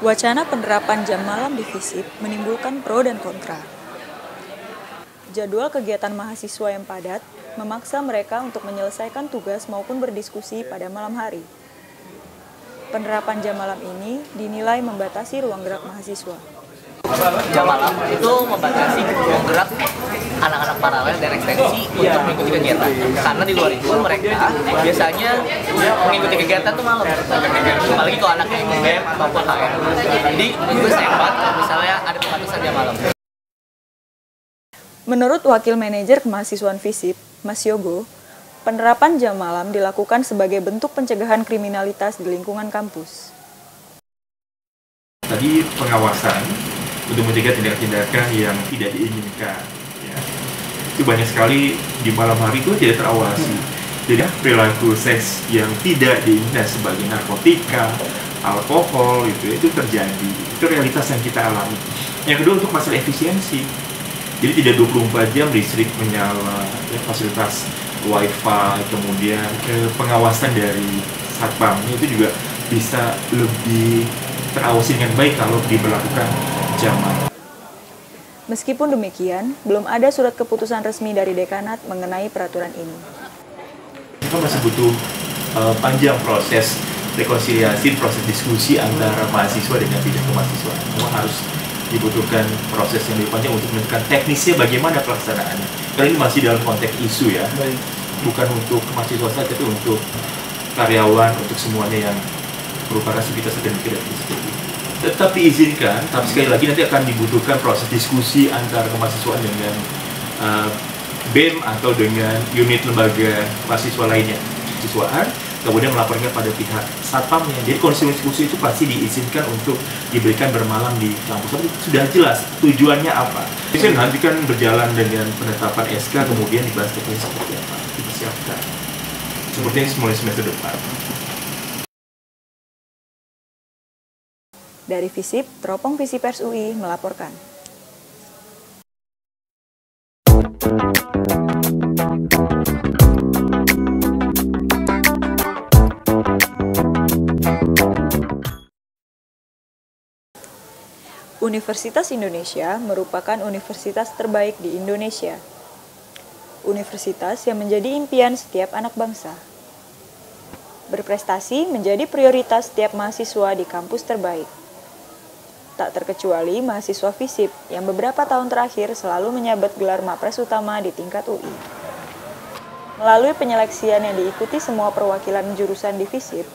Wacana penerapan jam malam di FISIP menimbulkan pro dan kontra. Jadwal kegiatan mahasiswa yang padat memaksa mereka untuk menyelesaikan tugas maupun berdiskusi pada malam hari. Penerapan jam malam ini dinilai membatasi ruang gerak mahasiswa. Jam malam itu membatasi ruang gerak anak-anak paralel dan ekstensi untuk mengikuti kegiatan. Karena di luar itu mereka biasanya mengikuti kegiatan tuh malam. Apalagi kalau anaknya ikut BEM ataupun HM. Jadi itu sayang banget kalau misalnya ada pembatasan jam malam. Menurut Wakil Manajer Kemahasiswaan FISIP, Mas Yogo, penerapan jam malam dilakukan sebagai bentuk pencegahan kriminalitas di lingkungan kampus. Tadi pengawasan untuk mencegah tindakan-tindakan yang tidak diinginkan. Ya. Itu banyak sekali di malam hari itu tidak terawasi. Jadi perilaku seks yang tidak diinginkan sebagai narkotika, alkohol itu terjadi. Itu realitas yang kita alami. Yang kedua untuk masalah efisiensi. Jadi tidak 24 jam listrik menyala, ya, fasilitas wifi, kemudian pengawasan dari satpamnya itu juga bisa lebih terawasi dengan baik kalau diberlakukan jam malam. Meskipun demikian, belum ada surat keputusan resmi dari dekanat mengenai peraturan ini. Kita masih butuh panjang proses rekonsiliasi, proses diskusi antara mahasiswa dengan tidak kemahasiswaan. Semua harus dibutuhkan proses yang lebih panjang untuk menentukan teknisnya bagaimana pelaksanaannya. Karena ini masih dalam konteks isu ya, bukan untuk mahasiswa saja, tapi untuk karyawan, untuk semuanya yang merupakan aktivitas akademik dan seperti itu. Tetap diizinkan, tapi sekali lagi nanti akan dibutuhkan proses diskusi antara kemahasiswaan dengan BEM atau dengan unit lembaga mahasiswa lainnya. Mahasiswaan kemudian melaporkan pada pihak satpamnya. Jadi kondisi diskusi itu pasti diizinkan untuk diberikan bermalam di kampus. Tapi sudah jelas tujuannya apa. Bisa nanti kan berjalan dengan penetapan SK, kemudian dibahas teknis seperti apa, dipersiapkan. Sepertinya mulai semester depan. Dari FISIP, Teropong Visipers UI melaporkan. Universitas Indonesia merupakan universitas terbaik di Indonesia. Universitas yang menjadi impian setiap anak bangsa. Berprestasi menjadi prioritas setiap mahasiswa di kampus terbaik. Tak terkecuali mahasiswa FISIP yang beberapa tahun terakhir selalu menyabet gelar Mapres utama di tingkat UI. Melalui penyeleksian yang diikuti semua perwakilan jurusan di FISIP,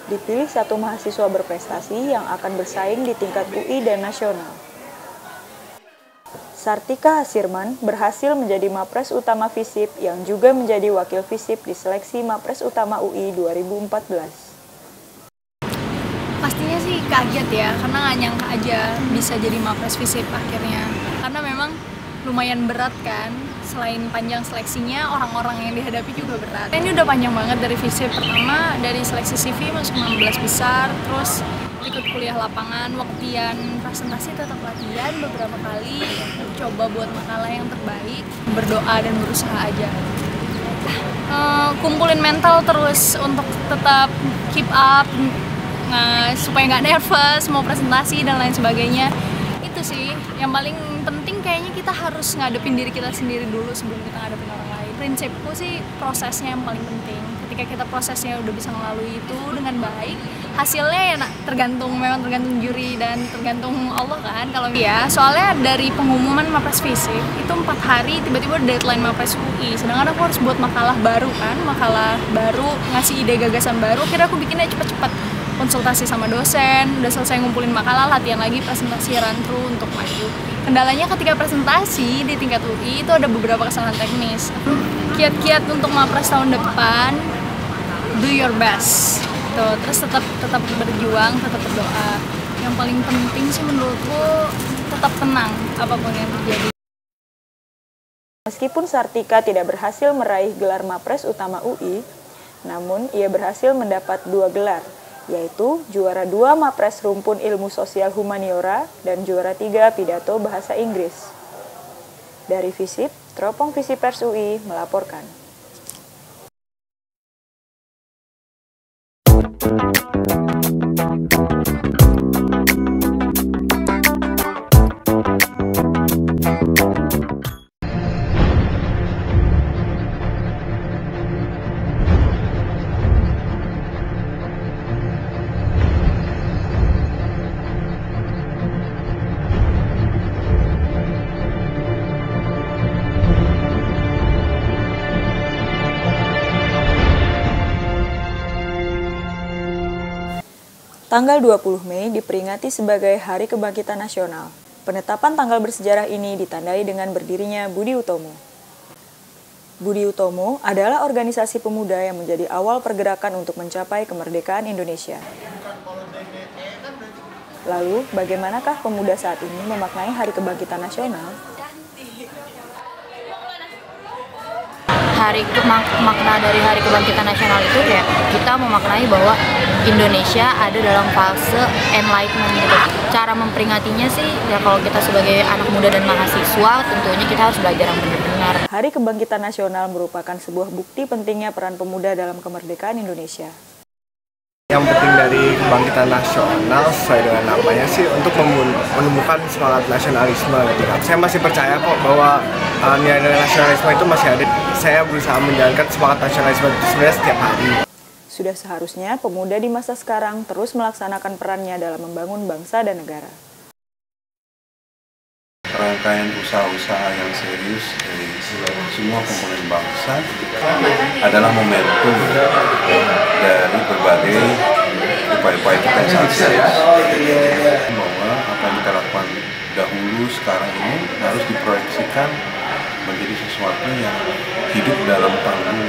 dipilih satu mahasiswa berprestasi yang akan bersaing di tingkat UI dan nasional. Sartika Hasirman berhasil menjadi Mapres utama FISIP yang juga menjadi wakil FISIP di seleksi Mapres utama UI 2014. Pastinya sih kaget ya, karena nggak nyangka aja bisa jadi Mapres FISIP akhirnya. Karena memang lumayan berat kan, selain panjang seleksinya, orang-orang yang dihadapi juga berat. Ini udah panjang banget dari FISIP. Pertama dari seleksi CV masuk 16 besar, terus ikut kuliah lapangan, waktian presentasi tetap latihan beberapa kali, coba buat makalah yang terbaik, berdoa dan berusaha aja. Kumpulin mental terus untuk tetap keep up, supaya nggak nervous, mau presentasi dan lain sebagainya. Itu sih yang paling penting, kayaknya kita harus ngadepin diri kita sendiri dulu sebelum kita ngadepin orang lain. Prinsipku sih prosesnya yang paling penting. Ketika kita prosesnya udah bisa melalui itu dengan baik, hasilnya ya tergantung juri dan tergantung Allah kan. Kalau ya, soalnya dari pengumuman Mapres FISIP itu 4 hari tiba-tiba deadline Mapres UI. Sedangkan aku harus buat makalah baru kan, makalah baru, ngasih ide gagasan baru. Akhirnya aku bikinnya cepet-cepet, konsultasi sama dosen, udah selesai ngumpulin makalah, latihan lagi presentasi run through untuk maju. Kendalanya ketika presentasi di tingkat UI itu ada beberapa kesalahan teknis. Kiat-kiat untuk Mapres tahun depan, do your best. Tuh, terus tetap berjuang, tetap berdoa. Yang paling penting sih menurutku tetap tenang apapun yang terjadi. Meskipun Sartika tidak berhasil meraih gelar Mapres utama UI, namun ia berhasil mendapat 2 gelar, yaitu juara 2 Mapres Rumpun Ilmu Sosial Humaniora dan juara 3 Pidato Bahasa Inggris. Dari FISIP, Teropong Visipers UI melaporkan. Tanggal 20 Mei diperingati sebagai Hari Kebangkitan Nasional. Penetapan tanggal bersejarah ini ditandai dengan berdirinya Budi Utomo. Budi Utomo adalah organisasi pemuda yang menjadi awal pergerakan untuk mencapai kemerdekaan Indonesia. Lalu, bagaimanakah pemuda saat ini memaknai Hari Kebangkitan Nasional? Makna dari Hari Kebangkitan Nasional itu kayak kita memaknai bahwa Indonesia ada dalam fase enlightenment gitu. Cara memperingatinya sih ya kalau kita sebagai anak muda dan mahasiswa tentunya kita harus belajar yang benar-benar. Hari Kebangkitan Nasional merupakan sebuah bukti pentingnya peran pemuda dalam kemerdekaan Indonesia. Yang penting dari kebangkitan nasional sesuai dengan namanya sih untuk menumbuhkan semangat nasionalisme gitu kan. Saya masih percaya kok bahwa nilai-nilai nasionalisme itu masih ada. Saya berusaha menjalankan semangat nasionalisme itu sebenarnya setiap hari. Sudah seharusnya pemuda di masa sekarang terus melaksanakan perannya dalam membangun bangsa dan negara. Rangkaian usaha-usaha yang serius dari semua komponen bangsa adalah momentum dari berbagai upaya-upaya kita yang sangat serius, bahwa apa yang kita lakukan dahulu sekarang ini harus diproyeksikan menjadi sesuatu yang hidup dalam panggung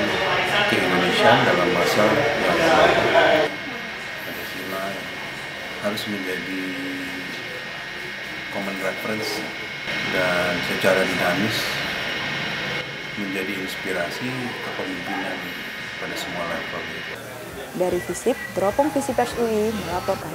ke-Indonesiaan dalam masa yang akan datang. Pancasila harus menjadi common reference dan secara dinamis menjadi inspirasi kepemimpinan pada semua level. Dari FISIP, Teropong Visipers UI melaporkan.